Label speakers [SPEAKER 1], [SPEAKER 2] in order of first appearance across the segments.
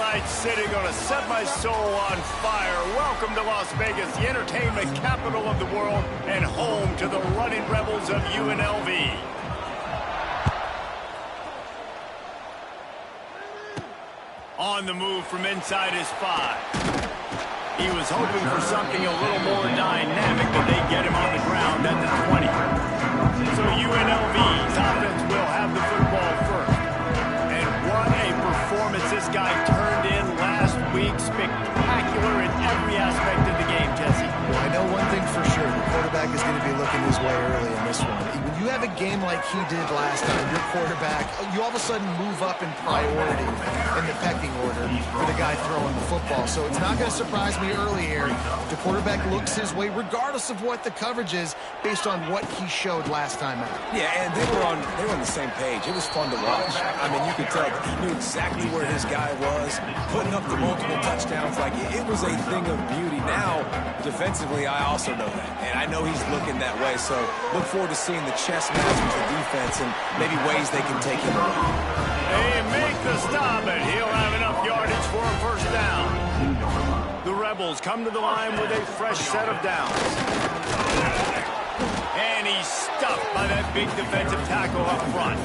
[SPEAKER 1] night sitting gonna set my soul on fire. Welcome to Las Vegas, the entertainment capital of the world and home to the running rebels of UNLV. On the move from inside his 5. He was hoping for something a little more dynamic, but they get him on the ground at the 20. So UNLV's offense will have the football first. And what a performance this guy turned in last week. Spectacular in every aspect of the game, Jesse.
[SPEAKER 2] Well, I know one thing for sure. The quarterback is going to be looking his way early in this one. When you have a game like he did last time, your quarterback, you all of a sudden move up in priority in the pecking order for the guy throwing the football. So it's not going to surprise me early here. The quarterback looks his way, regardless of what the coverage is, based on what he showed last time out.
[SPEAKER 3] Yeah, and they were on the same page. It was fun to watch. I mean, you could tell he knew exactly where his guy was, putting up the multiple touchdowns. Like, it was a thing of beauty. Now, defensively, I also know that. And I know he's looking that way. So look forward to seeing the chess match with the defense and maybe ways they can take him away.
[SPEAKER 1] They make the stop, and he'll have enough yardage for a first down. The Rebels come to the line with a fresh set of downs. And he's stuffed by that big defensive tackle up front.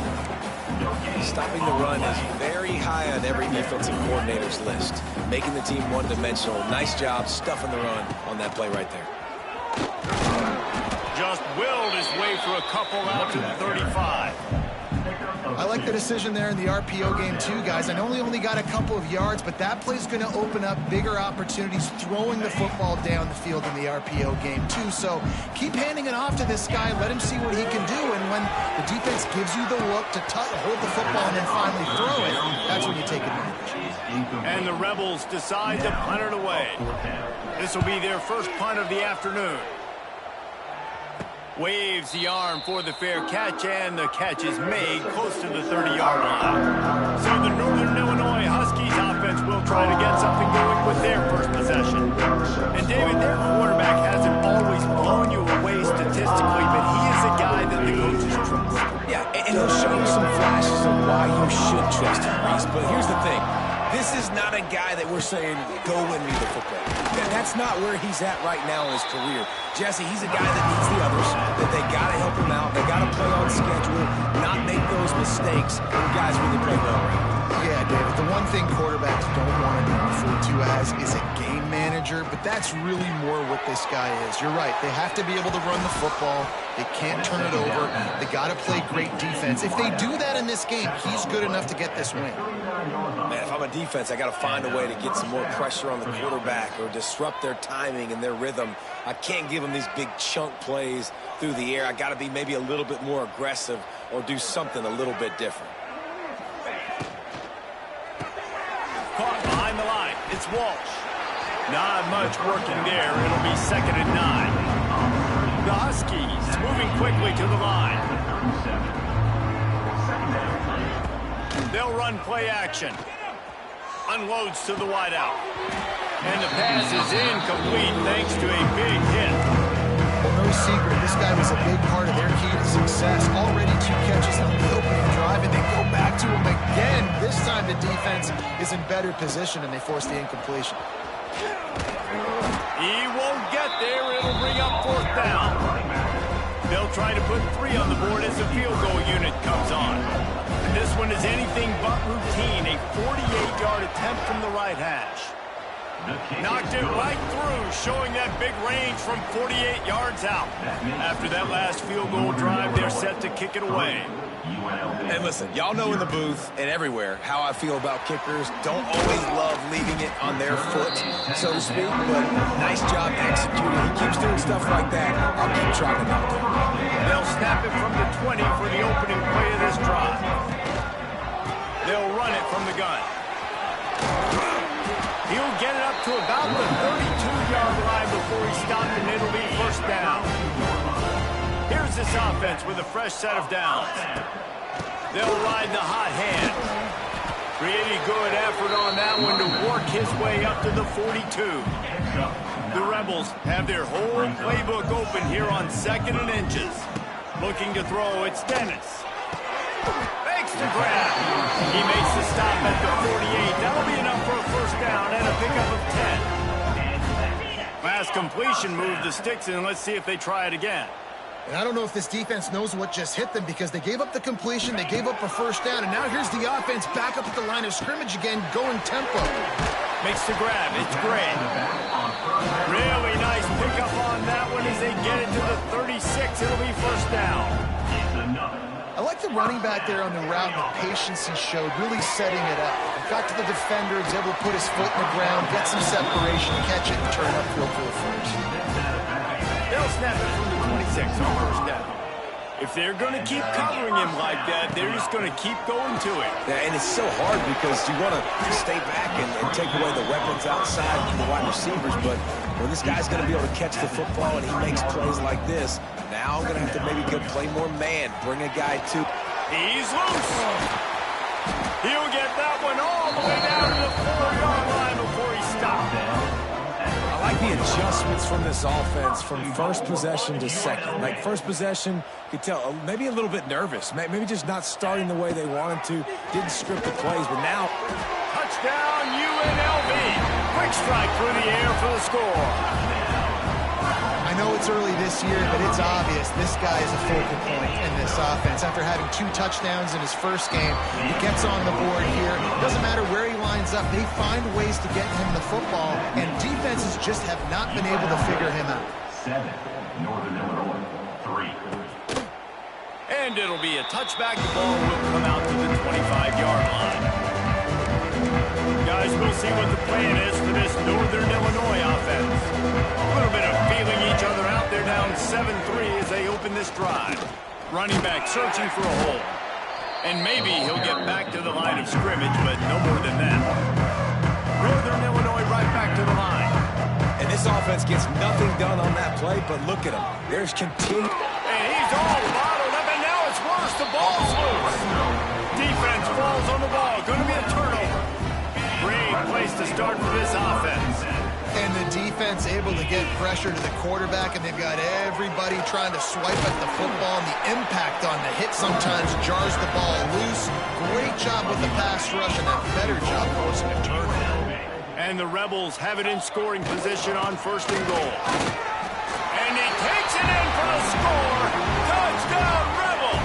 [SPEAKER 3] Stopping the run is very high on every defensive coordinator's list. Making the team one-dimensional. Nice job stuffing the run on that play right there.
[SPEAKER 1] Just willed his way for a couple out to the 35.
[SPEAKER 2] I like the decision there in the RPO game too, guys. I know he only got a couple of yards, but that play's going to open up bigger opportunities throwing the football down the field in the RPO game too. So keep handing it off to this guy. Let him see what he can do. And when the defense gives you the look to hold the football and then finally throw it, that's when you take advantage.
[SPEAKER 1] And the Rebels decide to punt it away. This will be their first punt of the afternoon. Waves the arm for the fair catch, and the catch is made close to the 30-yard line. So the Northern Illinois Huskies offense will try to get something going with their first possession. And David, their quarterback hasn't always blown you away statistically, but he is a guy that the coaches trust.
[SPEAKER 3] Yeah, and he'll show you some flashes of why you should trust him, Reese. But here's the thing. This is not a guy that we're saying, go win me the football. That's not where he's at right now in his career. Jesse, he's a guy that needs the others, that they got to help him out. They got to play on schedule, not make those mistakes when guys really play well around.
[SPEAKER 2] Yeah, David, the one thing quarterbacks don't want to be referred to as is a game manager, but that's really more what this guy is. You're right. They have to be able to run the football. They can't turn it over. They got to play great defense. If they do that in this game, he's good enough to get this win.
[SPEAKER 3] Man, if I'm a defense, I got to find a way to get some more pressure on the quarterback or disrupt their timing and their rhythm. I can't give them these big chunk plays through the air. I got to be maybe a little bit more aggressive or do something a little bit different.
[SPEAKER 1] Caught behind the line. It's Walsh. Not much working there. It'll be 2nd and 9. The Huskies moving quickly to the line. They'll run play action. Unloads to the wideout. And the pass is incomplete thanks to a big hit.
[SPEAKER 2] Well, no secret, this guy was a big part of their key to success. Already 2 catches on the opening drive, and they go back to him again. This time the defense is in better position, and they force the incompletion.
[SPEAKER 1] He won't get there. It'll bring up 4th down. They'll try to put 3 on the board as the field goal unit comes on. And this one is anything but routine. A 48-yard attempt from the right hash. Knocked it right through, showing that big range from 48 yards out. After that last field goal drive, they're set to kick it away.
[SPEAKER 3] And listen, y'all know in the booth and everywhere how I feel about kickers. Don't always love leaving it on their foot, so to speak, but nice job executing. He keeps doing stuff like that. I'll keep trying to knock him.
[SPEAKER 1] They'll snap it from the 20 for the opening play of this drive. They'll run it from the gun. He'll get it up to about the 32-yard line before he's stopped, and it'll be 1st down. Here's this offense with a fresh set of downs. They'll ride the hot hand. Pretty good effort on that one to work his way up to the 42. The Rebels have their whole playbook open here on 2nd and inches. Looking to throw, it's Dennis. Makes the grab. He makes the stop at the 48. That'll be enough for a first first down and a pickup of 10. Last completion moved the sticks in. Let's see if they try it again.
[SPEAKER 2] And I don't know if this defense knows what just hit them because they gave up the completion, they gave up a first down, and now here's the offense back up at the line of scrimmage again, going tempo.
[SPEAKER 1] Makes the grab. It's great. Really nice pickup on that one as they get it to the 36. It'll be first down.
[SPEAKER 2] I like the running back there on the route, the patience he showed, really setting it up. Got to the defender, was able to put his foot in the ground, get some separation, catch it, and turn upfield for the first.
[SPEAKER 1] They'll snap it from the 26 on first down. If they're going to keep covering him like that, they're just going to keep going to it.
[SPEAKER 3] Yeah, and it's so hard because you want to stay back and take away the weapons outside from the wide receivers, but when this guy's going to be able to catch the football and he makes plays like this, now I'm going to have to maybe play more man, bring a guy to.
[SPEAKER 1] He's loose. He'll get that one all the way down to the 4-yard line before he stopped.
[SPEAKER 3] I like the adjustments from this offense from first possession to second. Like first possession, you could tell maybe a little bit nervous, maybe just not starting the way they wanted to, didn't script the plays, but now.
[SPEAKER 1] Touchdown UNLV. Quick strike through the air for the score.
[SPEAKER 2] I know it's early this year, but it's obvious this guy is a focal point in this offense. After having 2 touchdowns in his first game, he gets on the board here. Doesn't matter where he lines up, they find ways to get him the football, and defenses just have not been able to figure him out.
[SPEAKER 4] 7, Northern Illinois, 3.
[SPEAKER 1] And it'll be a touchback. The ball will come out to the 25-yard line. Guys, we'll see what the plan is for this Northern Illinois offense. A little bit of feeling each other out. They're down 7-3 as they open this drive. Running back searching for a hole. And maybe he'll get back to the line of scrimmage, but no more than that. Northern Illinois right back to the line.
[SPEAKER 3] And this offense gets nothing done on that play, but look at him. There's continued.
[SPEAKER 1] And he's all bottled up, and now it's worse. The ball's loose. Defense falls on the ball. Going to be a turnover. Great place to start for this offense.
[SPEAKER 2] And the defense able to get pressure to the quarterback, and they've got everybody trying to swipe at the football, and the impact on the hit sometimes jars the ball loose. Great job with the pass rush, and a better job forcing a turnover.
[SPEAKER 1] And the Rebels have it in scoring position on first and goal. And he takes it in for the score. Touchdown, Rebels!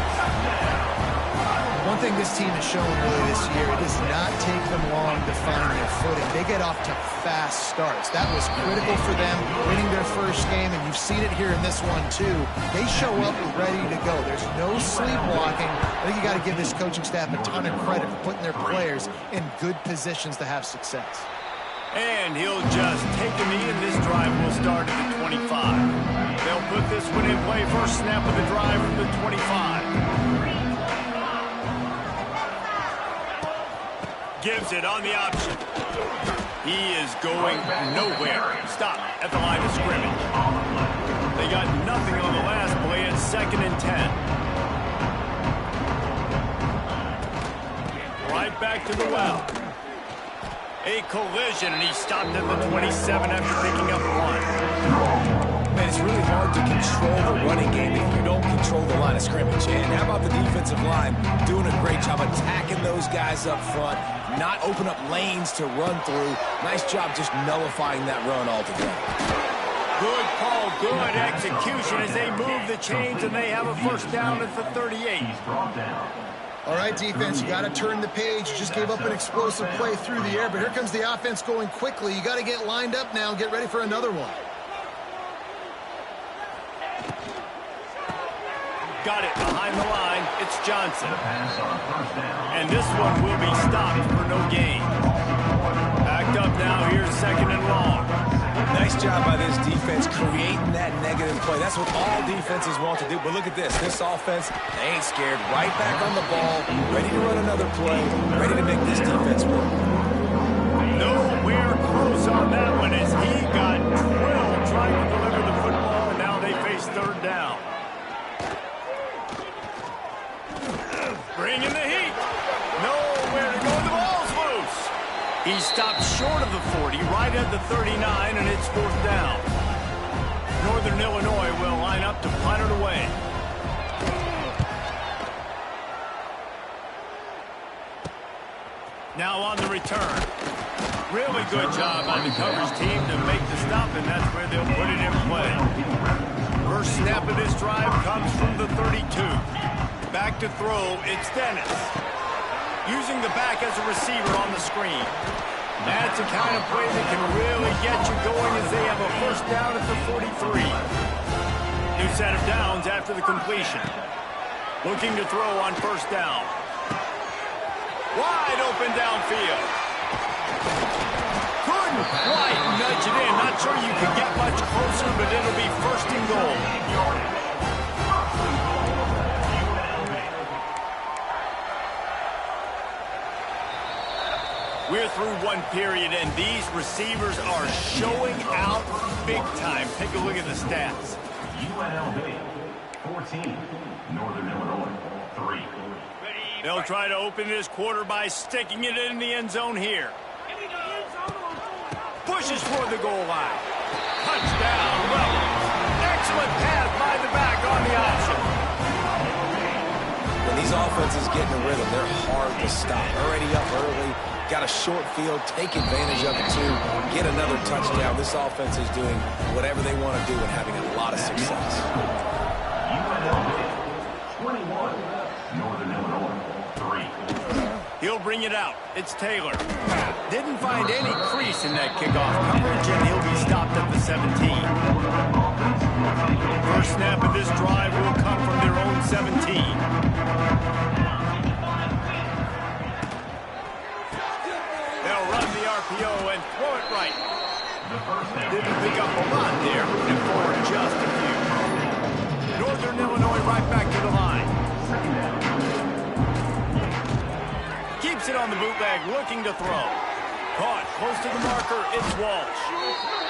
[SPEAKER 2] One thing this team has shown really this year, it does not take them long to find their footing. They get off to fast starts. That was critical for them, winning their first game, and you've seen it here in this one too. They show up ready to go. There's no sleepwalking. I think you got to give this coaching staff a ton of credit for putting their players in good positions to have success.
[SPEAKER 1] And he'll just take a knee, and this drive will start at the 25. They'll put this one in play. First snap of the drive from the 25. Gives it on the option. He is going nowhere. Stop at the line of scrimmage. They got nothing on the last play. It's 2nd and 10. Right back to the well. A collision, and he stopped at the 27 after picking up 1.
[SPEAKER 3] Man, it's really hard to control the running game if you don't control the line of scrimmage. And how about the defensive line doing a great job attacking those guys up front, not open up lanes to run through. Nice job just nullifying that run altogether.
[SPEAKER 1] Good call, good execution as they move the chains, and they have a first down at the 38.
[SPEAKER 2] All right, defense, you got to turn the page. You just gave up an explosive play through the air, but here comes the offense going quickly. You got to get lined up now and get ready for another one.
[SPEAKER 1] Got it behind the line. It's Johnson. And this one will be stopped for no gain. Backed up now. Here's 2nd and long.
[SPEAKER 3] Nice job by this defense creating that negative play. That's what all defenses want to do. But look at this. This offense, they ain't scared. Right back on the ball, ready to run another play, ready to make this defense work.
[SPEAKER 1] Nowhere close on that one as he got drilled trying to deliver the football, and now they face 3rd down. Bringing the heat. Nowhere to go. The ball's loose. He stopped short of the 40, right at the 39, and it's 4th down. Northern Illinois will line up to punt it away. Now on the return. Really good job by the coverage team to make the stop, and that's where they'll put it in play. First snap of this drive comes from the 32. Back to throw, it's Dennis. Using the back as a receiver on the screen. That's the kind of play that can really get you going as they have a first down at the 43. New set of downs after the completion. Looking to throw on first down. Wide open downfield. Couldn't quite nudge it in. Not sure you could get much closer, but it'll be first and goal. We're through one period, and these receivers are showing out big time. Take a look at the stats.
[SPEAKER 4] UNLV, 14. Northern Illinois, 3.
[SPEAKER 1] They'll try to open this quarter by sticking it in the end zone here. Pushes for the goal line. Touchdown, Rebels. Excellent pass by the back on the option.
[SPEAKER 3] When these offenses get in a rhythm, they're hard to stop. Already up early, got a short field, take advantage of it too, get another touchdown. This offense is doing whatever they want to do and having a lot of success.
[SPEAKER 4] UNLV, 21. Northern Illinois, 3.
[SPEAKER 1] He'll bring it out. It's Taylor. Didn't find any crease in that kickoff coverage, and he'll be stopped at the 17. First snap of this drive will come from their own 17. They'll run the RPO and throw it right. Didn't pick up a lot there, and forward just a few. Northern Illinois right back to the line. Keeps it on the bootleg, looking to throw. Caught close to the marker, it's Walsh.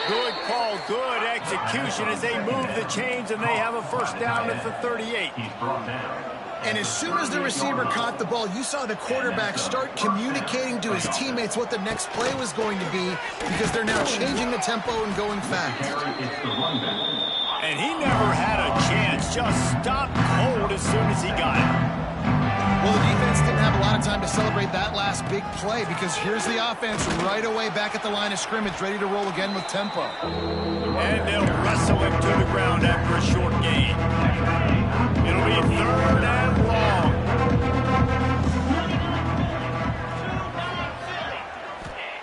[SPEAKER 1] Good call, good execution as they move the chains, and they have a first down at the 38.
[SPEAKER 4] He's brought down.
[SPEAKER 2] And as soon as the receiver caught the ball, you saw the quarterback start communicating to his teammates what the next play was going to be, because they're now changing the tempo and going fast.
[SPEAKER 4] It's the run back.
[SPEAKER 1] And he never had a chance, just stopped cold as soon as he got it.
[SPEAKER 2] Well, the defense didn't have a lot of time to celebrate that last big play, because here's the offense right away back at the line of scrimmage, ready to roll again with tempo.
[SPEAKER 1] And they'll wrestle him to the ground after a short gain. It'll be third and long.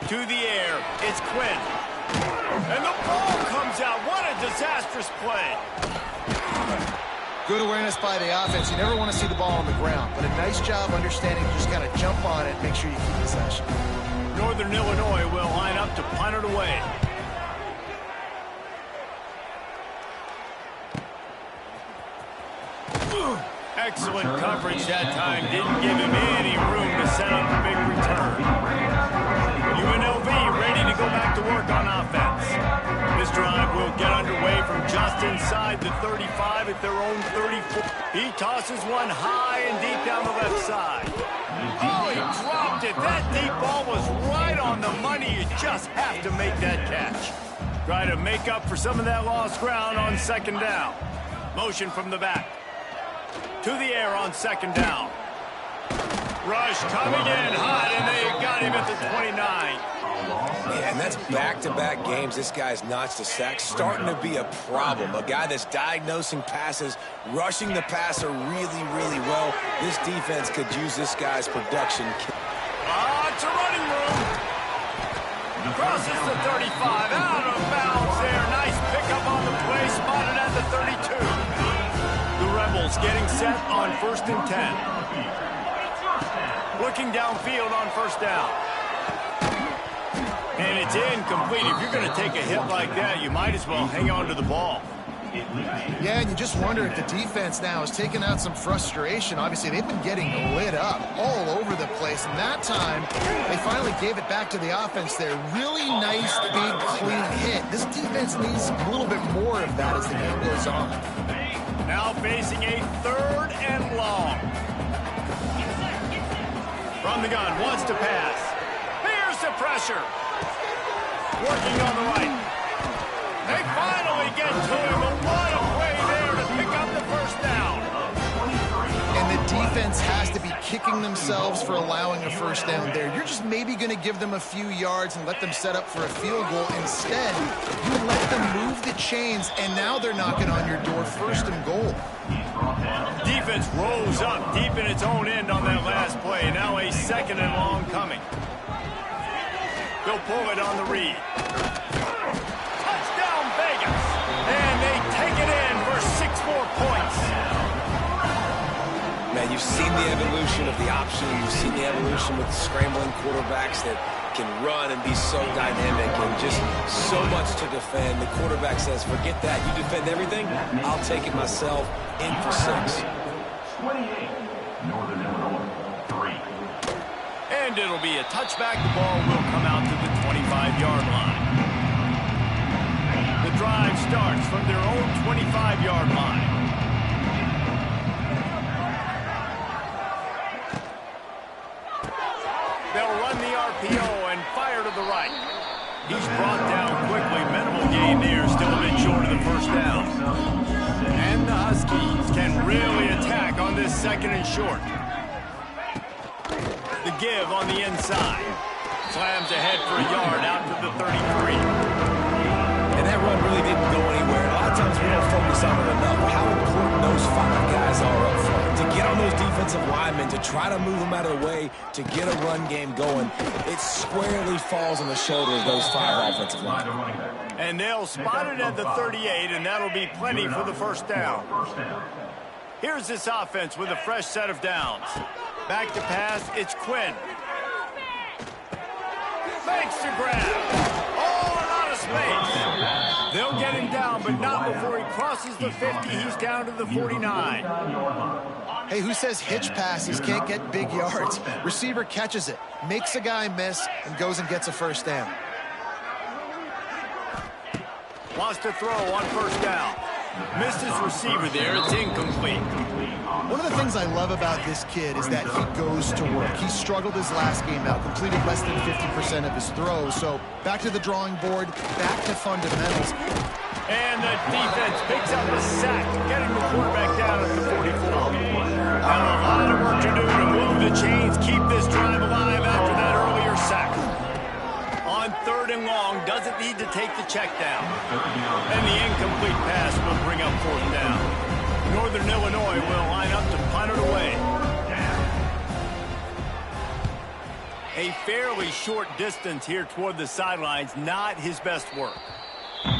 [SPEAKER 1] To the air, it's Quinn. And the ball comes out. What a disastrous play.
[SPEAKER 2] Good awareness by the offense. You never want to see the ball on the ground, but a nice job understanding to just kind of jump on it, make sure you keep possession.
[SPEAKER 1] Northern Illinois will line up to punt it away. Excellent coverage that time. Didn't give him any room to set up a big return. UNLV ready to go back to work on offense. This drive will get underway from just inside the 35 at their own 34. He tosses one high and deep down the left side. Oh, he dropped it. That deep ball was right on the money. You just have to make that catch. Try to make up for some of that lost ground on second down. Motion from the back. To the air on second down. Rush coming in hot, and they got him at the 29.
[SPEAKER 3] Yeah, and that's back-to-back games. This guy's notched a sack, starting to be a problem. A guy that's diagnosing passes, rushing the passer really, really well. This defense could use this guy's production.
[SPEAKER 1] It's a running room. Crosses the 35, out of bounds there. Nice pickup on the play, spotted at the 32. The Rebels getting set on 1st and 10. Looking downfield on first down. And it's incomplete. If you're going to take a hit like that, you might as well hang on to the ball.
[SPEAKER 2] Yeah, and you just wonder if the defense now is taking out some frustration. Obviously, they've been getting lit up all over the place, and that time, they finally gave it back to the offense there. Really nice, big, clean hit. This defense needs a little bit more of that as the game goes on.
[SPEAKER 1] Now facing a third and long. From the gun, wants to pass. Here's the pressure. Working on the right. They finally get to him, but what a play there to pick up the first down.
[SPEAKER 2] And the defense has to be kicking themselves for allowing a first down there. You're just maybe going to give them a few yards and let them set up for a field goal. Instead, you let them move the chains, and now they're knocking on your door, 1st and goal.
[SPEAKER 1] Defense rolls up deep in its own end on that last play. Now a 2nd and long coming. They'll pull it on the read. Touchdown Vegas! And they take it in for 6 more points.
[SPEAKER 3] Man, you've seen the evolution of the option. You've seen the evolution with the scrambling quarterbacks that can run and be so dynamic and just so much to defend. The quarterback says, forget that. You defend everything, I'll take it myself. In for 6.
[SPEAKER 4] 28, Northern Illinois, 3.
[SPEAKER 1] And it'll be a touchback. The ball will come out to the 25-yard line. The drive starts from their own 25-yard line. They'll run the RPO and fire to the right. He's brought down quickly. Minimal gain there, still a bit short of the first down. And the Huskies can really attack on this 2nd and short. The give on the inside. Slams ahead for a yard out to the 33.
[SPEAKER 3] And that run really didn't go anywhere. A lot of times we don't focus on it enough. How important those 5 guys are up front. To get on those defensive linemen, to try to move them out of the way, to get a run game going, it squarely falls on the shoulders of those 5 offensive linemen.
[SPEAKER 1] And they'll spot it at the 38, and that'll be plenty for the first down. Here's this offense with a fresh set of downs. Back to pass, it's Quinn. Makes the grab. Oh, and out of space. They'll get him down, but not before he crosses the 50. He's down to the 49.
[SPEAKER 2] Hey, who says hitch passes can't get big yards? Receiver catches it, makes a guy miss, and goes and gets a first down.
[SPEAKER 1] Wants to throw on first down. Missed his receiver there. It's incomplete.
[SPEAKER 2] One of the things I love about this kid is that he goes to work. He struggled his last game out, completed less than 50% of his throws. So back to the drawing board, back to fundamentals.
[SPEAKER 1] And the defense picks up a sack, getting the quarterback down at the 44. Now a lot of work to do to move the chains, keep this drive alive after that earlier sack. On 3rd and long, doesn't need to take the check down. And the incomplete pass will bring up 4th down. Northern Illinois will line up to punt it away. A fairly short distance here toward the sidelines, not his best work. No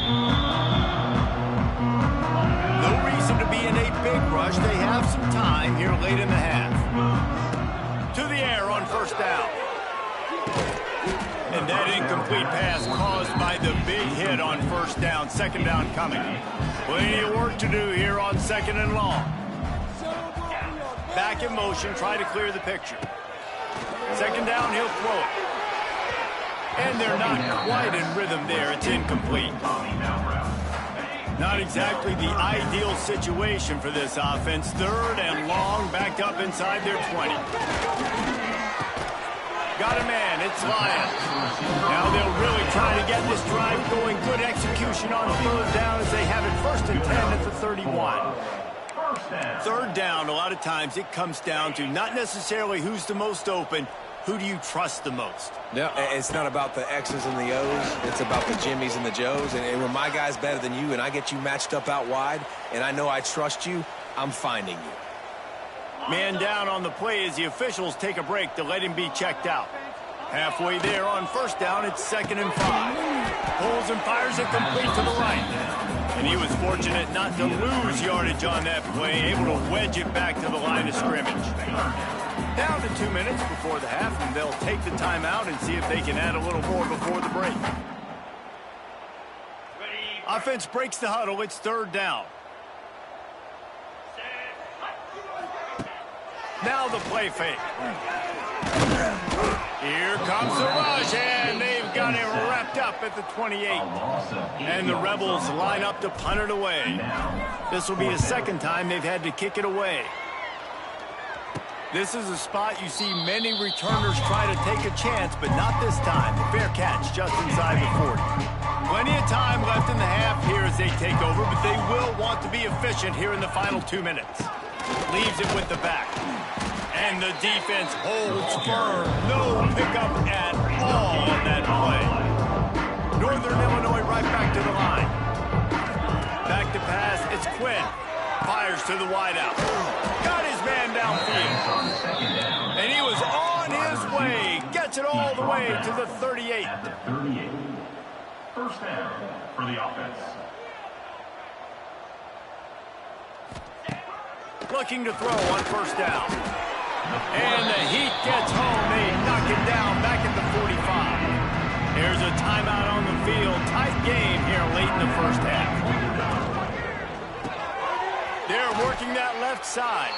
[SPEAKER 1] reason to be in a big rush. They have some time here late in the half. To the air on first down. And that incomplete pass caused by the big hit on first down. 2nd down coming. Plenty of work to do here on 2nd and long. Back in motion, try to clear the picture. 2nd down, he'll throw it. And they're not quite in rhythm there. It's incomplete. Not exactly the ideal situation for this offense. 3rd and long, backed up inside their 20. Got a man, it's Lions. Now they'll really try to get this drive going. Good execution on 3rd down as they have it 1st and 10 at the 31. 3rd down, a lot of times it comes down to not necessarily who's the most open, who do you trust the most?
[SPEAKER 3] No, it's not about the X's and the O's. It's about the Jimmies and the Joes. And when my guy's better than you and I get you matched up out wide and I know I trust you, I'm finding you.
[SPEAKER 1] Man down on the play as the officials take a break to let him be checked out. Halfway there on first down, it's 2nd and 5. Pulls and fires it complete to the right. And he was fortunate not to lose yardage on that play, able to wedge it back to the line of scrimmage. Down to 2 minutes before the half, and they'll take the timeout and see if they can add a little more before the break. Offense breaks the huddle. It's 3rd down. Now the play fake. Here comes the rush, and they've got it wrapped up at the 28. And the Rebels line up to punt it away. This will be the 2nd time they've had to kick it away. This is a spot you see many returners try to take a chance, but not this time. The fair catch just inside the 40. Plenty of time left in the half here as they take over, but they will want to be efficient here in the final 2 minutes. Leaves it with the back. And the defense holds firm. No pickup at all on that play. Northern Illinois right back to the line. Back to pass, it's Quinn. Fires to the wideout. Got his man downfield. And he was on his way. Gets it all the way to the 38.
[SPEAKER 4] At the 38. First down for the offense.
[SPEAKER 1] Looking to throw on first down. And the heat gets home. They knock it down back at the 45. There's a timeout on the field. Tight game here late in the first half. They're working that left side.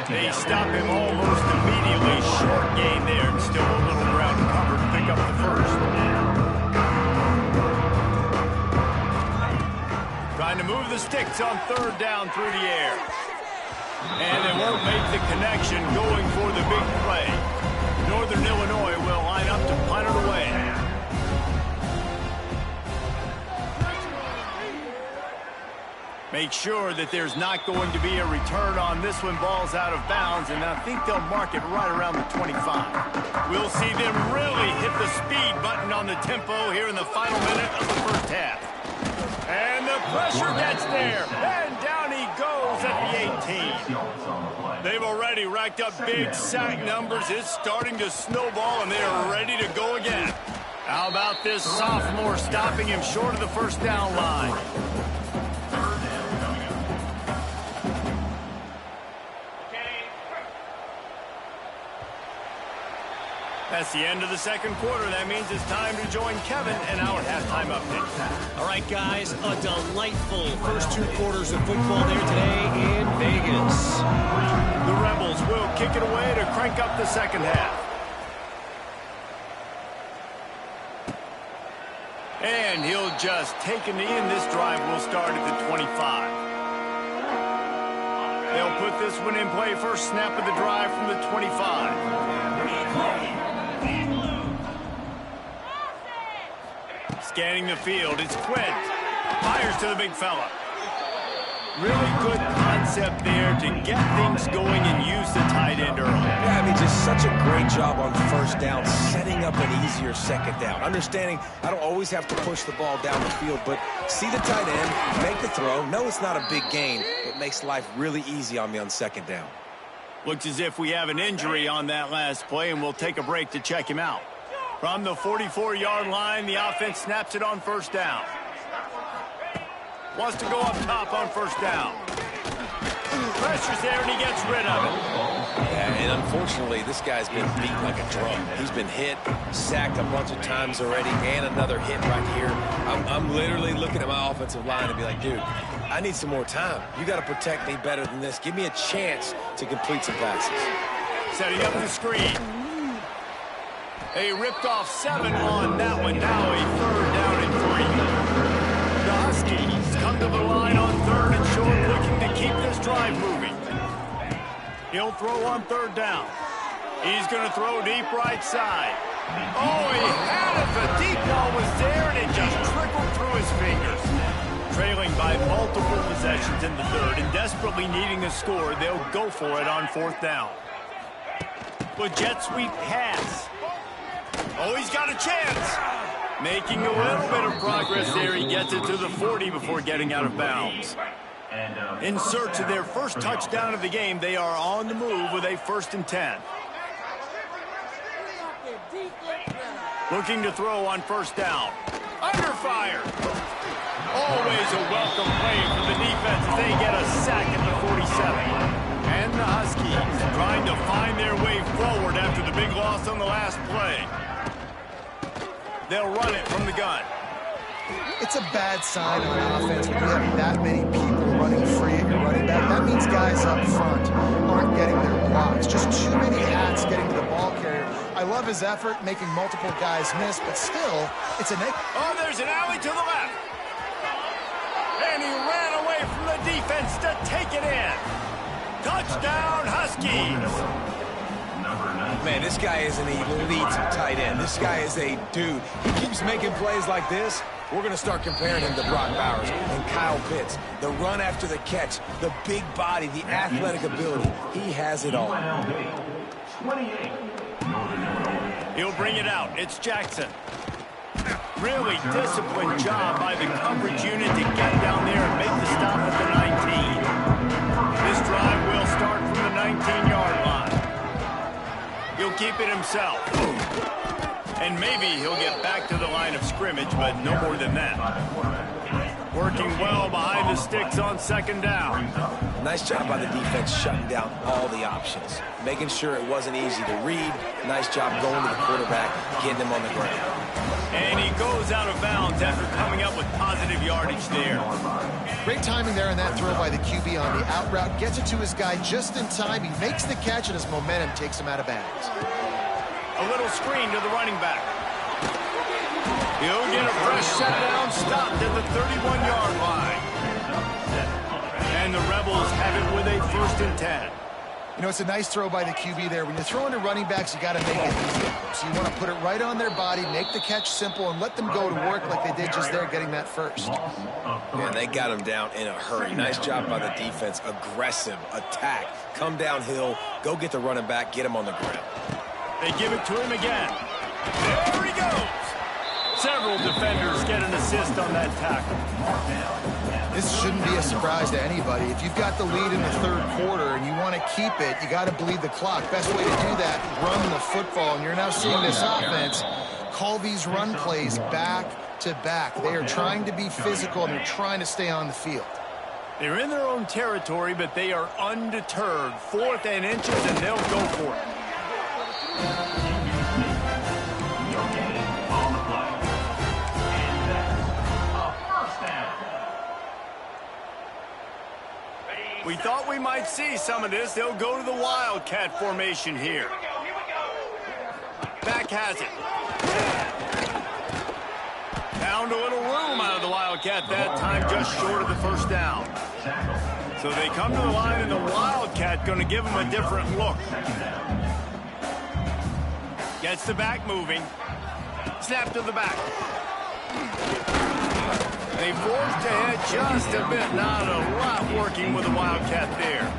[SPEAKER 1] They stop him almost immediately. Short gain there and still a little ground to cover to pick up the first. Trying to move the sticks on third down through the air. And they won't make the connection going for the big play. Northern Illinois will line up to punt it away. Make sure that there's not going to be a return on this when ball's out of bounds, and I think they'll mark it right around the 25. We'll see them really hit the speed button on the tempo here in the final minute of the first half. And the pressure gets there, and down he goes at the 18. They've already racked up big sack numbers. It's starting to snowball, and they are ready to go again. How about this sophomore stopping him short of the first down line? That's the end of the second quarter. That means it's time to join Kevin and our halftime update.
[SPEAKER 5] All right, guys, a delightful first 2 quarters of football there today in Vegas.
[SPEAKER 1] The Rebels will kick it away to crank up the second half. And he'll just take a knee, and this drive will start at the 25. They'll put this one in play first snap of the drive from the 25. Scanning the field, it's Quinn. Fires to the big fella. Really good concept there to get things going and use the tight end early.
[SPEAKER 3] Yeah, I mean, just such a great job on first down, setting up an easier second down. Understanding I don't always have to push the ball down the field, but see the tight end, make the throw. No, it's not a big gain. It makes life really easy on me on second down.
[SPEAKER 1] Looks as if we have an injury on that last play, and we'll take a break to check him out. From the 44-yard line, the offense snaps it on first down. Wants to go up top on first down. Pressure's there, and he gets rid of it.
[SPEAKER 3] Yeah, and unfortunately, this guy's been beat like a drum. He's been hit, sacked a bunch of times already, and another hit right here. I'm literally looking at my offensive line and be like, dude, I need some more time. You got to protect me better than this. Give me a chance to complete some passes.
[SPEAKER 1] Setting up the screen. They ripped off 7 on that one. Now a third down and 3. The Huskies come to the line on third and short, looking to keep this drive moving. He'll throw on third down. He's going to throw deep right side. Oh, he had it. The deep ball was there, and it just trickled through his fingers. Trailing by multiple possessions in the third and desperately needing a score, they'll go for it on fourth down. With jet sweep pass. Oh, he's got a chance. Making a little bit of progress there. He gets it to the 40 before getting out of bounds. In search of their first touchdown of the game, they are on the move with a 1st and 10. Looking to throw on first down. Under fire. Always a welcome play for the defense as they get a sack at the 47. And the Huskies trying to find their way forward after the big loss on the last play. They'll run it from the gun.
[SPEAKER 2] It's a bad sign on offense when you have that many people running free at your running back. That means guys up front aren't getting their blocks. Just too many hats getting to the ball carrier. I love his effort, making multiple guys miss, but still, it's a negative.
[SPEAKER 1] Oh, there's an alley to the left. And he ran away from the defense to take it in. Touchdown, Huskies.
[SPEAKER 3] Man, this guy is an elite tight end. This guy is a dude. He keeps making plays like this. We're going to start comparing him to Brock Bowers and Kyle Pitts. The run after the catch, the big body, the athletic ability. He has it all.
[SPEAKER 1] He'll bring it out. It's Jackson. Really disciplined job by the coverage unit to get down there and make the stop at the 19. This drive will start from the 19-yard line. He'll keep it himself. And maybe he'll get back to the line of scrimmage, but no more than that. Working well behind the sticks on second down.
[SPEAKER 3] Nice job by the defense shutting down all the options. Making sure it wasn't easy to read. Nice job going to the quarterback, getting him on the ground.
[SPEAKER 1] And he goes out of bounds after coming up with positive yardage there.
[SPEAKER 2] Great timing there on that throw by the QB on the out route. Gets it to his guy just in time. He makes the catch, and his momentum takes him out of bounds.
[SPEAKER 1] A little screen to the running back. He'll get a fresh set down, stopped at the 31-yard line. And the Rebels have it with a 1st and 10.
[SPEAKER 2] You know, it's a nice throw by the QB there. When you're throwing to running backs, you got to make it easy. So you want to put it right on their body, make the catch simple, and let them go to work like they did just there, getting that first.
[SPEAKER 3] Man, they got him down in a hurry. Nice job by the defense. Aggressive, attack, come downhill, go get the running back, get him on the ground.
[SPEAKER 1] They give it to him again. There he goes. Several defenders get an assist on that tackle.
[SPEAKER 2] This shouldn't be a surprise to anybody. If you've got the lead in the 3rd quarter and you want to keep it, you got to bleed the clock. Best way to do that, run the football. And you're now seeing this offense call these run plays back to back. They are trying to be physical, and they're trying to stay on the field.
[SPEAKER 1] They're in their own territory, but they are undeterred. 4th and inches, and they'll go for it. We thought we might see some of this. They'll go to the Wildcat formation here. Back has it. Found a little room out of the Wildcat that time, just short of the 1st down. So they come to the line, and the Wildcat going to give them a different look. Gets the back moving. Snap to the back. They forced ahead just a bit. Not a lot working with the Wildcat there.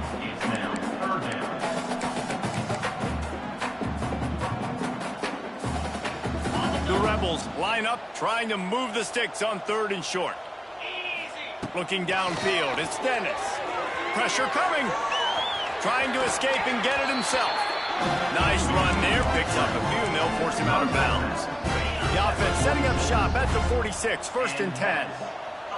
[SPEAKER 1] The Rebels line up, trying to move the sticks on 3rd and short. Looking downfield, it's Dennis. Pressure coming. Trying to escape and get it himself. Nice run there, picks up a few, and they'll force him out of bounds. The offense setting up shop at the 46, 1st and 10.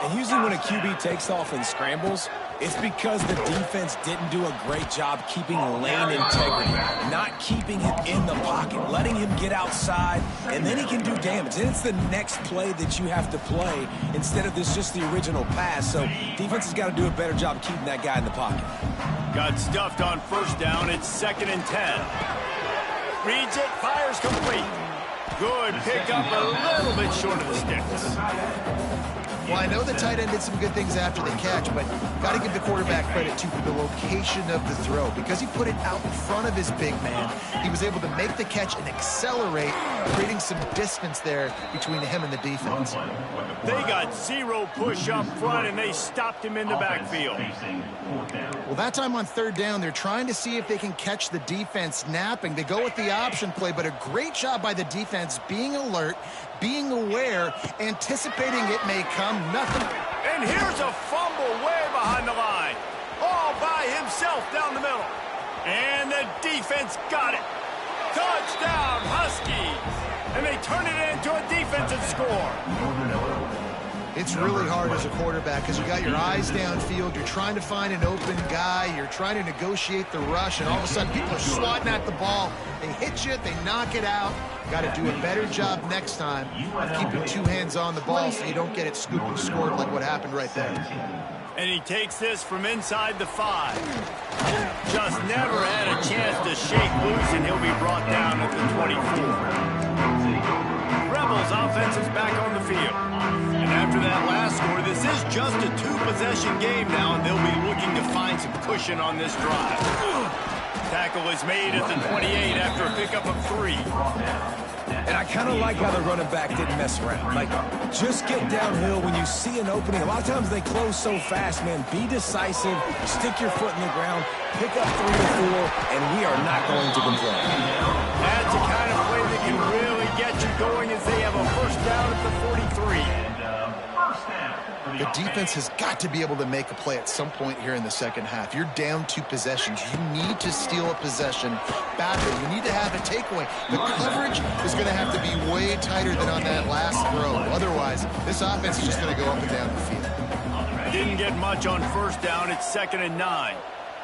[SPEAKER 3] And usually when a QB takes off and scrambles, it's because the defense didn't do a great job keeping lane integrity, not keeping him in the pocket, letting him get outside, and then he can do damage. And it's the next play that you have to play instead of just the original pass. So defense has got to do a better job keeping that guy in the pocket.
[SPEAKER 1] Got stuffed on 1st down. It's 2nd and 10. Reads it, fires complete. Good pickup, a little bit short of the sticks.
[SPEAKER 2] Well, I know the tight end did some good things after the catch, but got to give the quarterback credit, too, for the location of the throw. Because he put it out in front of his big man, he was able to make the catch and accelerate, creating some distance there between him and the defense.
[SPEAKER 1] They got 0 push up front, and they stopped him in the backfield.
[SPEAKER 2] Well, that time on 3rd down, they're trying to see if they can catch the defense napping. They go with the option play, but a great job by the defense being alert, being aware, anticipating it may come. Nothing.
[SPEAKER 1] And here's a fumble way behind the line. All by himself down the middle. And the defense got it. Touchdown, Huskies. And they turn it into a defensive score.
[SPEAKER 2] It's really hard as a quarterback because you got your eyes downfield. You're trying to find an open guy. You're trying to negotiate the rush, and all of a sudden people are swatting at the ball. They hit you. They knock it out. Got to do a better job next time of keeping 2 hands on the ball so you don't get it scooped and scored like what happened right there.
[SPEAKER 1] And he takes this from inside the 5. Just never had a chance to shake loose, and he'll be brought down at the 24. Rebels offense is back on the field. And after that last score, this is just a 2-possession game now, and they'll be looking to find some cushion on this drive. Tackle is made at the 28 after a pickup of 3.
[SPEAKER 3] And I kind of like how the running back didn't mess around. Like, Just get downhill when you see an opening. A lot of times they close so fast, man. Be decisive, stick your foot in the ground, pick up 3 or 4, and we are not going to complain.
[SPEAKER 1] That's the kind of play that can really get you going as they have a first down at the 43.
[SPEAKER 2] The defense has got to be able to make a play at some point here in the second half. You're down 2 possessions. You need to steal a possession badly. You need to have a takeaway. The coverage is going to have to be way tighter than on that last throw. Otherwise, this offense is just going to go up and down the field.
[SPEAKER 1] Didn't get much on first down. It's 2nd and 9.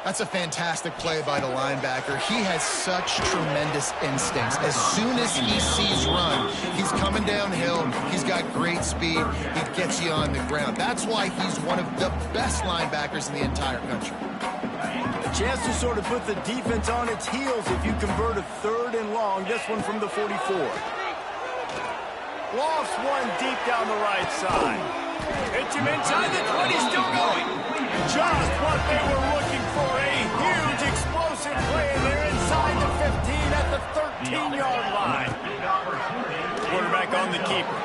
[SPEAKER 2] That's a fantastic play by the linebacker. He has such tremendous instincts. As soon as he sees run, he's coming downhill. He's got great speed. He gets you on the ground. That's why he's one of the best linebackers in the entire country.
[SPEAKER 1] A chance to sort of put the defense on its heels if you convert a 3rd and long. This one from the 44. Lofts one deep down the right side. Hits him inside the 20, still going. Just what they were looking for, a huge explosive play, and they're inside the 15 at the 13-yard line. Quarterback on the keeper.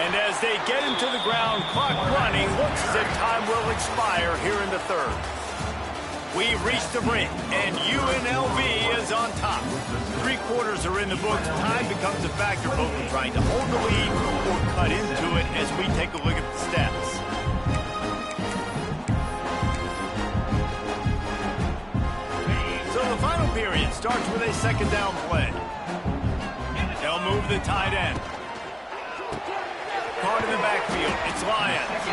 [SPEAKER 1] And as they get him to the ground, clock running, looks as if time will expire here in the 3rd. We've reached the break, and UNLV is on top. 3 quarters are in the books. Time becomes a factor, both in trying to hold the lead or cut into it as we take a look at the stats. So the final period starts with a 2nd down play. They'll move the tight end. Caught in the backfield. It's Lyons.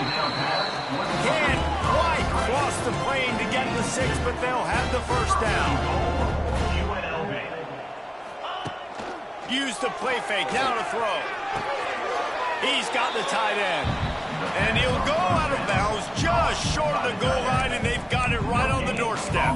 [SPEAKER 1] Can't quite cross the plane to get the 6, but they'll have the first down. Use the play fake. Now to throw. He's got the tight end. And he'll go out of bounds just short of the goal line, and they've got it right on the doorstep.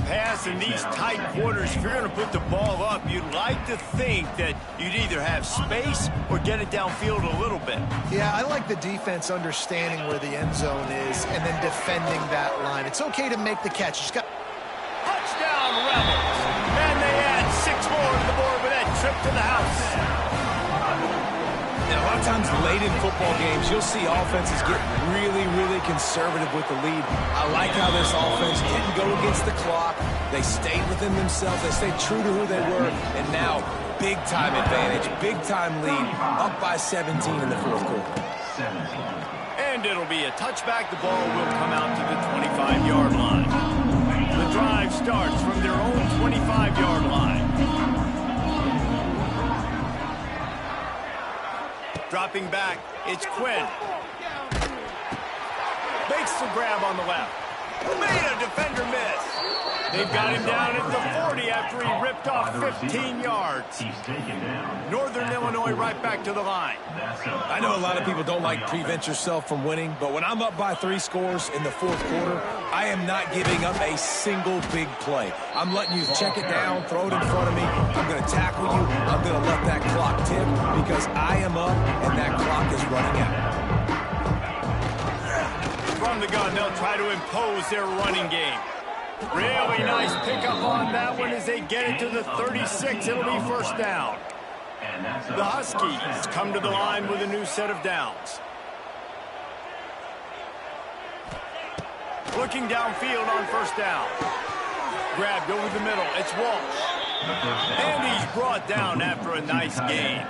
[SPEAKER 1] Pass in these tight quarters, if you're going to put the ball up, you'd like to think that you'd either have space or get it downfield a little bit.
[SPEAKER 2] Yeah, I like the defense understanding where the end zone is and then defending that line. It's okay to make the catch. You just got...
[SPEAKER 1] Touchdown, Rebels! And they add 6 more to the board with that trip to the house.
[SPEAKER 3] And a lot of times late in football games, you'll see offenses get really, really conservative with the lead. I like how this offense didn't go against the clock. They stayed within themselves. They stayed true to who they were. And now, big-time advantage, big-time lead, up by 17 in the 4th quarter.
[SPEAKER 1] And it'll be a touchback. The ball will come out to the 25-yard line. The drive starts from their own 25-yard line. Dropping back, it's Quinn. Makes the grab on the left. Made a defender miss. They've got him down at the 40 after he ripped off 15 yards. Northern Illinois right back to the line.
[SPEAKER 3] I know a lot of people don't like prevent yourself from winning, but when I'm up by 3 scores in the 4th quarter, I am not giving up a single big play. I'm letting you check it down, throw it in front of me. I'm going to tackle you. I'm going to let that clock tick because I am up and that clock is running out.
[SPEAKER 1] From the gun, they'll try to impose their running game. Really nice pickup on that one as they get it to the 36. It'll be first down. The Huskies come to the line with a new set of downs. Looking downfield on first down. Grabbed over the middle. It's Walsh. And he's brought down after a nice gain.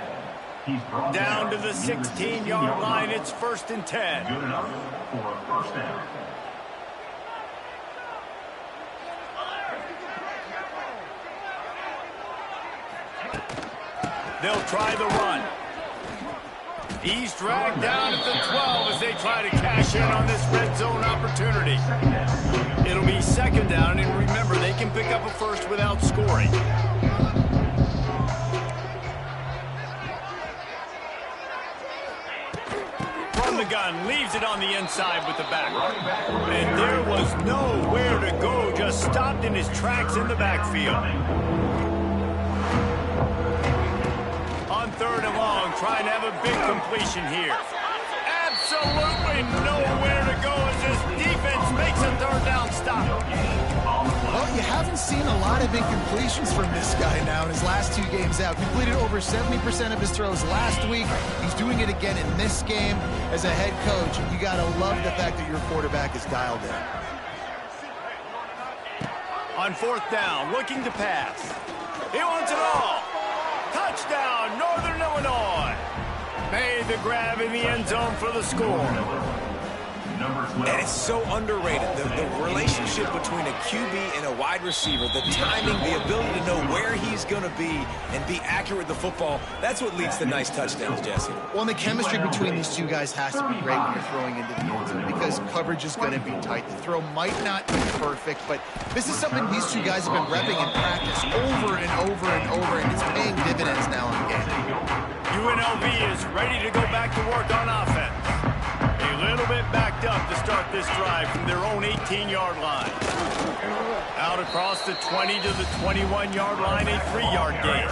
[SPEAKER 1] Down to the 16-yard line. It's 1st and 10.
[SPEAKER 4] Good enough for a first down.
[SPEAKER 1] They'll try the run. He's dragged down at the 12 as they try to cash in on this red zone opportunity. It'll be 2nd down, and remember, they can pick up a first without scoring. From the gun, leaves it on the inside with the back. And there was nowhere to go, just stopped in his tracks in the backfield. On 3rd and long, trying to have a big completion here. Absolutely nowhere to go as this defense makes a 3rd down stop.
[SPEAKER 2] Well, you haven't seen a lot of incompletions from this guy now in his last 2 games out. Completed over 70% of his throws last week. He's doing it again in this game. As a head coach, you got to love the fact that your quarterback is dialed in.
[SPEAKER 1] On 4th down, looking to pass. He wants it all. Touchdown, Northern Illinois. Made the grab in the end zone for the score.
[SPEAKER 3] And it's so underrated, the relationship between a QB and a wide receiver, the timing, the ability to know where he's going to be and be accurate with the football, that's what leads to nice touchdowns, Jesse.
[SPEAKER 2] Well, and the chemistry between these two guys has to be great when you're throwing into the end zone because coverage is going to be tight. The throw might not be perfect, but this is something these two guys have been repping in practice over and over and over, and it's paying dividends now in the game.
[SPEAKER 1] UNLV is ready to go back to work on offense. A little bit backed up to start this drive from their own 18-yard line. Out across the 20 to the 21-yard line, a 3-yard gain.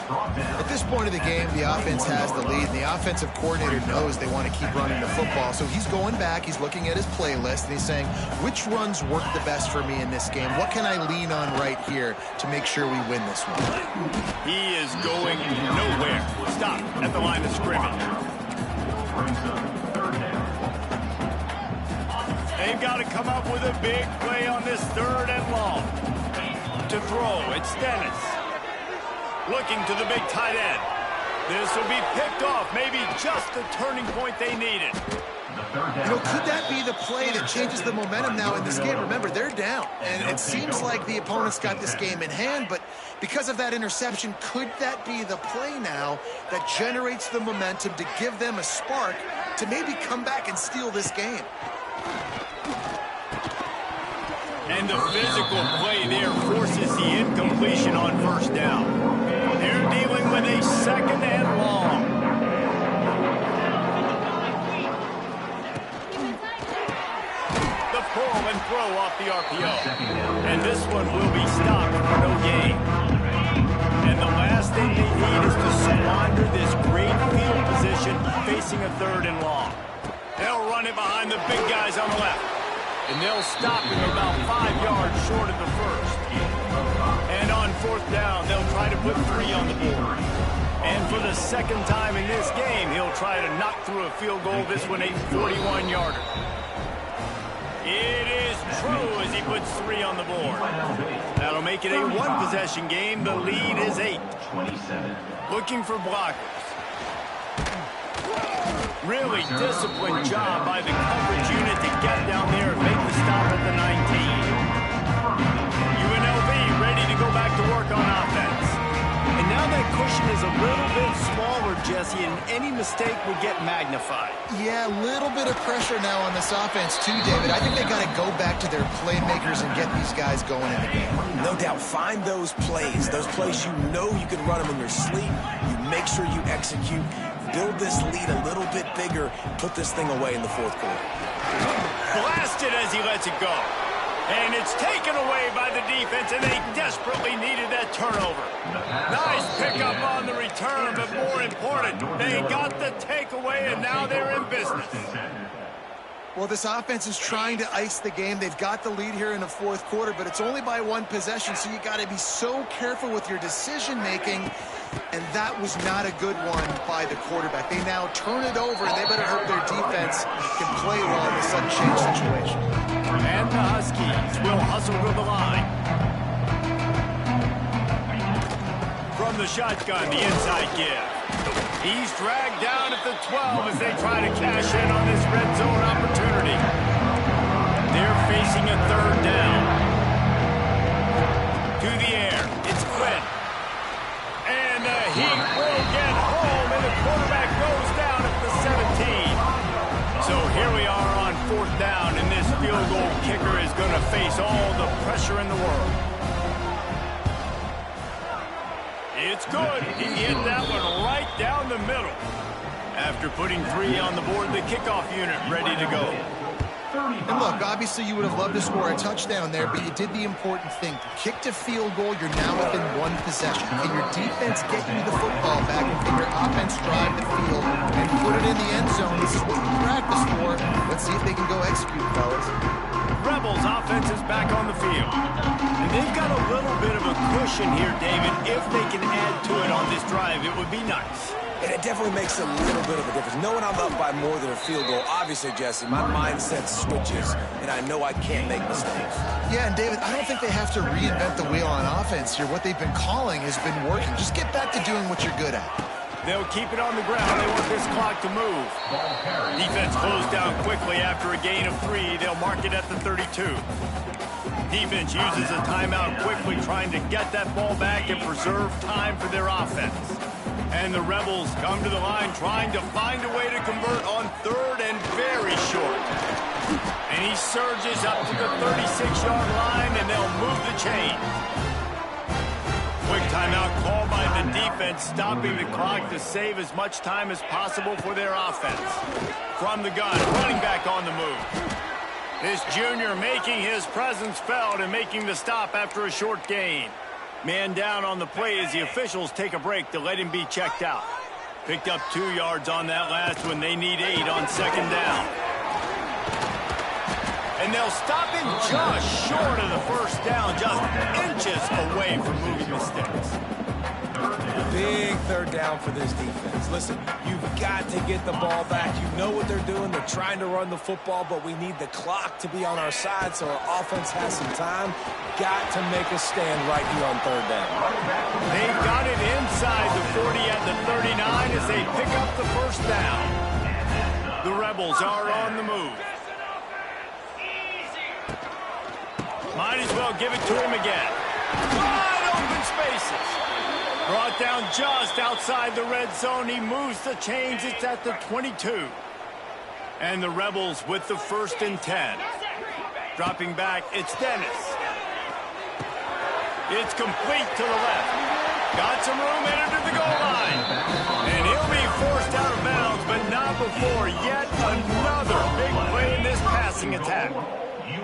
[SPEAKER 2] At this point of the game, the offense has the lead, and the offensive coordinator knows they want to keep running the football. So he's going back, he's looking at his playlist, and he's saying, which runs work the best for me in this game? What can I lean on right here to make sure we win this one?
[SPEAKER 1] He is going nowhere. Stop at the line of scrimmage. They've got to come up with a big play on this 3rd and long. To throw, it's Dennis. Looking to the big tight end. This will be picked off. Maybe just the turning point they needed.
[SPEAKER 2] You know, could that be the play that changes the momentum now in this game? Remember, they're down, and it seems like the opponent's got this game in hand, but because of that interception, could that be the play now that generates the momentum to give them a spark to maybe come back and steal this game?
[SPEAKER 1] And the physical play there forces the incompletion on 1st down. They're dealing with a 2nd and long. The pull and throw off the RPO. And this one will be stopped for no gain. And the last thing they need is to squander this great field position facing a 3rd and long. They'll run it behind the big guys on the left. And they'll stop him about 5 yards short of the 1st. And on 4th down, they'll try to put 3 on the board. And for the 2nd time in this game, he'll try to knock through a field goal. This one a 41-yarder. It is true as he puts 3 on the board. That'll make it a 1-possession game. The lead is 8. Looking for blockers. Really disciplined job by the coverage unit to get down there and make the stop at the 19. UNLV ready to go back to work on offense. And now that cushion is a little bit smaller, Jesse, and any mistake would get magnified.
[SPEAKER 2] Yeah, a little bit of pressure now on this offense too, David. I think they got to go back to their playmakers and get these guys going in the game.
[SPEAKER 3] No doubt, find those plays you know you can run them in your sleep. You make sure you execute. Build this lead a little bit bigger, put this thing away in the 4th quarter.
[SPEAKER 1] Blasted as he lets it go. And it's taken away by the defense, and they desperately needed that turnover. Nice pickup on the return, but more important, they got the takeaway, and now they're in business.
[SPEAKER 2] Well, this offense is trying to ice the game. They've got the lead here in the 4th quarter, but it's only by 1 possession, so you got to be so careful with your decision-making. And that was not a good one by the quarterback. They now turn it over, and they better hope their defense can play well in a sudden change situation.
[SPEAKER 1] And the Huskies will hustle to the line. From the shotgun, the inside give. He's dragged down at the 12 as they try to cash in on this red zone opportunity. They're facing a 3rd down. To the air, it's Quinn. And he will get home, and the quarterback goes down at the 17. So here we are on 4th down, and this field goal kicker is going to face all the pressure in the world. It's good. He hit that one right down the middle. After putting 3 on the board, the kickoff unit ready to go.
[SPEAKER 2] And look, obviously you would have loved to score a touchdown there, but you did the important thing. Kicked a field goal, you're now within 1 possession. Can your defense get you the football back, and can your offense drive the field and put it in the end zone? This is what we practice for. Let's see if they can go execute, fellas.
[SPEAKER 1] Rebels offense is back on the field. And they've got a little bit of a cushion here, David. If they can add to it on this drive, it would be nice.
[SPEAKER 3] And it definitely makes a little bit of a difference. Knowing I'm up by more than a field goal, obviously, Jesse, my mindset switches, and I know I can't make mistakes.
[SPEAKER 2] Yeah, and David, I don't think they have to reinvent the wheel on offense here. What they've been calling has been working. Just get back to doing what you're good at.
[SPEAKER 1] They'll keep it on the ground. They want this clock to move. Defense closed down quickly after a gain of 3. They'll mark it at the 32. Defense uses a timeout quickly, trying to get that ball back and preserve time for their offense. And the Rebels come to the line trying to find a way to convert on 3rd and very short. And he surges up to the 36-yard line, and they'll move the chain. Quick timeout called by the defense, stopping the clock to save as much time as possible for their offense. From the gun, running back on the move. This junior making his presence felt and making the stop after a short gain. Man down on the play as the officials take a break to let him be checked out. Picked up 2 yards on that last one. They need 8 on 2nd down. And they'll stop him just short of the 1st down, just inches away from moving the sticks.
[SPEAKER 3] Big 3rd down for this defense. Listen, you've got to get the ball back. You know what they're doing. They're trying to run the football, but we need the clock to be on our side so our offense has some time. Got to make a stand right here on 3rd down.
[SPEAKER 1] They've got it inside the 40 at the 39 as they pick up the 1st down. The Rebels are on the move. Might as well give it to him again. Wide open spaces. Brought down just outside the red zone. He moves the chains. It's at the 22. And the Rebels with the 1st and 10. Dropping back, it's Dennis. It's complete to the left. Got some room headed to the goal line. And he'll be forced out of bounds, but not before yet another big play in this passing attack.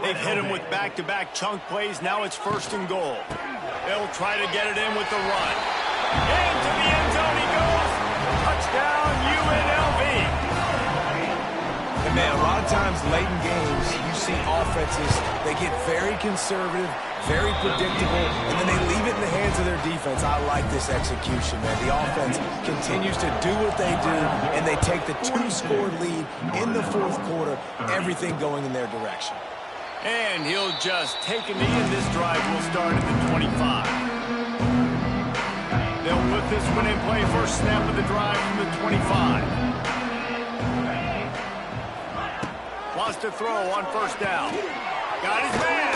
[SPEAKER 1] They've hit him with back-to-back chunk plays. Now it's 1st and goal. They'll try to get it in with the run. Into the end zone he goes. Touchdown, UNLV.
[SPEAKER 3] And, man, a lot of times late in games, you see offenses, they get very conservative, very predictable, and then they leave it in the hands of their defense. I like this execution, man. The offense continues to do what they do, and they take the 2-score lead in the 4th quarter, everything going in their direction.
[SPEAKER 1] And he'll just take a knee, and this drive will start at the 25. They'll put this one in play. First snap of the drive from the 25. Wants to throw on 1st down. Got his man.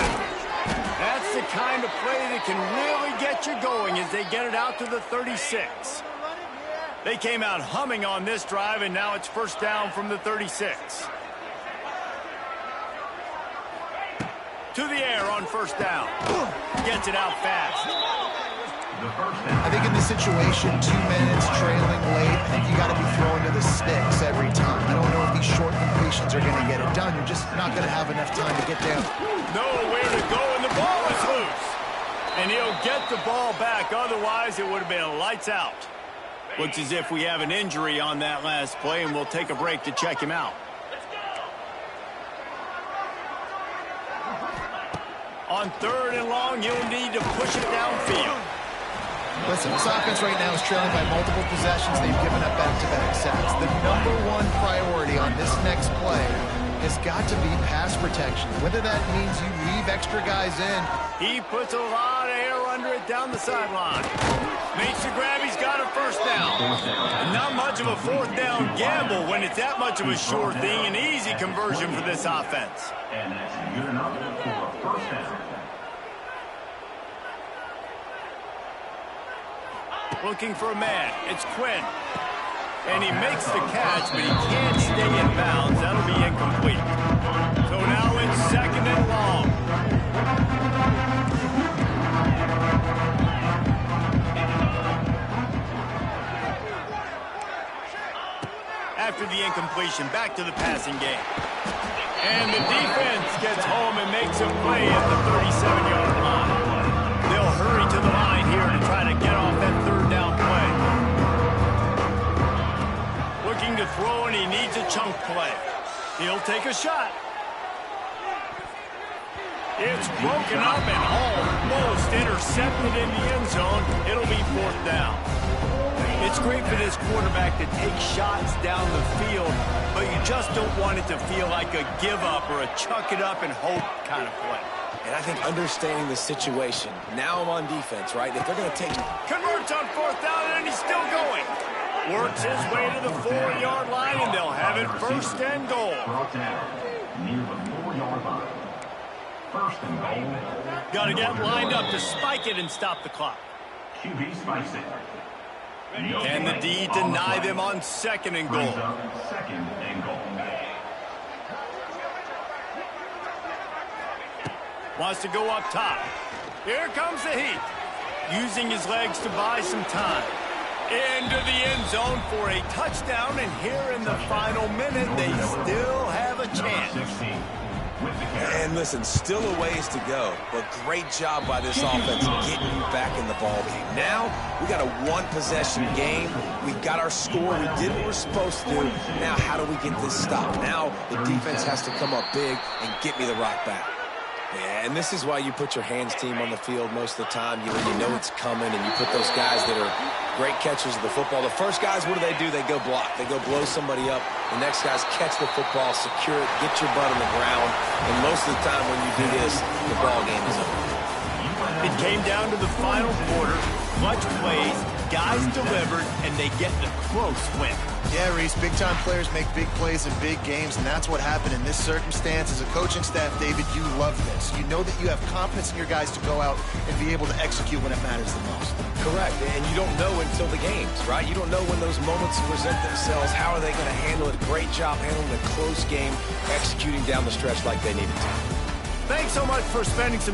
[SPEAKER 1] That's the kind of play that can really get you going as they get it out to the 36. They came out humming on this drive, and now it's 1st down from the 36. To the air on 1st down. Gets it out fast.
[SPEAKER 2] I think in this situation, 2 minutes trailing late, I think you got to be throwing to the sticks every time. I don't know if these short completions are going to get it done. You're just not going to have enough time to get down.
[SPEAKER 1] Nowhere to go, and the ball is loose. And he'll get the ball back. Otherwise, it would have been lights out. Looks as if we have an injury on that last play, and we'll take a break to check him out. On 3rd and long, you'll need to push it downfield.
[SPEAKER 2] Listen, this offense right now is trailing by multiple possessions. They've given up back-to-back sacks. The #1 priority on this next play has got to be pass protection. Whether that means you leave extra guys in.
[SPEAKER 1] He puts a lot of air under it down the sideline. Makes the grab. He's got a 1st down. Not much of a 4th down gamble when it's that much of a sure thing. An easy conversion for this offense.
[SPEAKER 4] And that's good enough for a 1st down.
[SPEAKER 1] Looking for a man. It's Quinn. And he makes the catch, but he can't stay in bounds. That'll be incomplete. So now it's 2nd and long. After the incompletion, back to the passing game. And the defense gets home and makes a play at the 37-yard line. They'll hurry to the line here to try to get off that 3rd down play. Looking to throw, and he needs a chunk play. He'll take a shot. It's broken up and almost intercepted in the end zone. It'll be 4th down. It's great for this quarterback to take shots down the field, but you just don't want it to feel like a give-up or a chuck-it-up and hope kind of play.
[SPEAKER 3] And I think understanding the situation, now I'm on defense, right? If they're going to take...
[SPEAKER 1] Converts on 4th down, and he's still going. Works his way to the 4-yard line, and they'll have it 1st and goal.
[SPEAKER 4] Brought down near the 4-yard line. 1st and goal.
[SPEAKER 1] Got to get lined up to spike it and stop the clock.
[SPEAKER 4] QB spikes it.
[SPEAKER 1] Can the D deny them on 2nd and goal?
[SPEAKER 4] 2nd and goal.
[SPEAKER 1] Wants to go up top. Here comes the heat. Using his legs to buy some time. Into the end zone for a touchdown, and here in the final minute, they still have a chance.
[SPEAKER 4] 16 with the carry.
[SPEAKER 3] And listen, still a ways to go, but great job by this offense getting you back in the ball game. Now, we got a one-possession game. We got our score. We did what we're supposed to do. Now, how do we get this stopped? Now, the defense has to come up big and get me the rock back. Yeah, and this is why you put your hands team on the field most of the time. You know it's coming, and you put those guys that are great catchers of the football. The first guys, what do? They go block. They go blow somebody up. The next guys catch the football, secure it, get your butt on the ground. And most of the time when you do this, the ball game is over.
[SPEAKER 1] It came down to the final quarter. Clutch plays, guys delivered, and they get the close win.
[SPEAKER 2] Yeah, Reese, big-time players make big plays in big games, and that's what happened in this circumstance. As a coaching staff, David, you love this. You know that you have confidence in your guys to go out and be able to execute when it matters the most.
[SPEAKER 3] Correct, and you don't know until the games, right? You don't know when those moments present themselves. How are they going to handle it? Great job handling a close game, executing down the stretch like they needed to.
[SPEAKER 1] Thanks so much for spending some time.